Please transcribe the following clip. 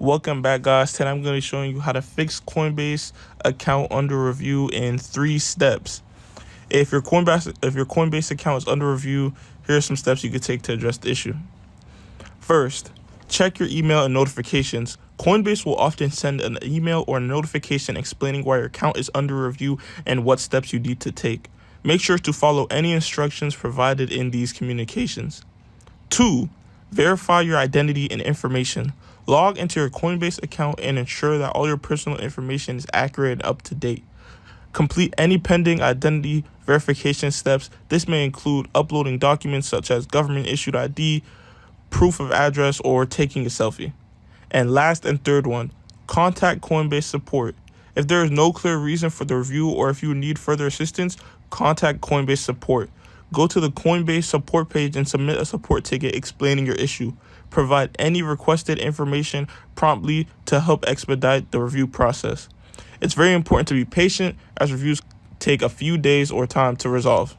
Welcome back, guys. Today I'm going to be showing you how to fix Coinbase account under review in 3 steps. If your Coinbase account is under review, here are some steps you could take to address the issue. First, check your email and notifications. Coinbase will often send an email or a notification explaining why your account is under review and what steps you need to take. Make sure to follow any instructions provided in these communications. 2. Verify your identity and information. Log into your Coinbase account and ensure that all your personal information is accurate and up to date. Complete any pending identity verification steps. This may include uploading documents such as government-issued ID, proof of address, or taking a selfie. And last and third one, contact Coinbase support. If there is no clear reason for the review or if you need further assistance, contact Coinbase support. Go to the Coinbase support page and submit a support ticket explaining your issue. Provide any requested information promptly to help expedite the review process. It's very important to be patient as reviews take a few days or time to resolve.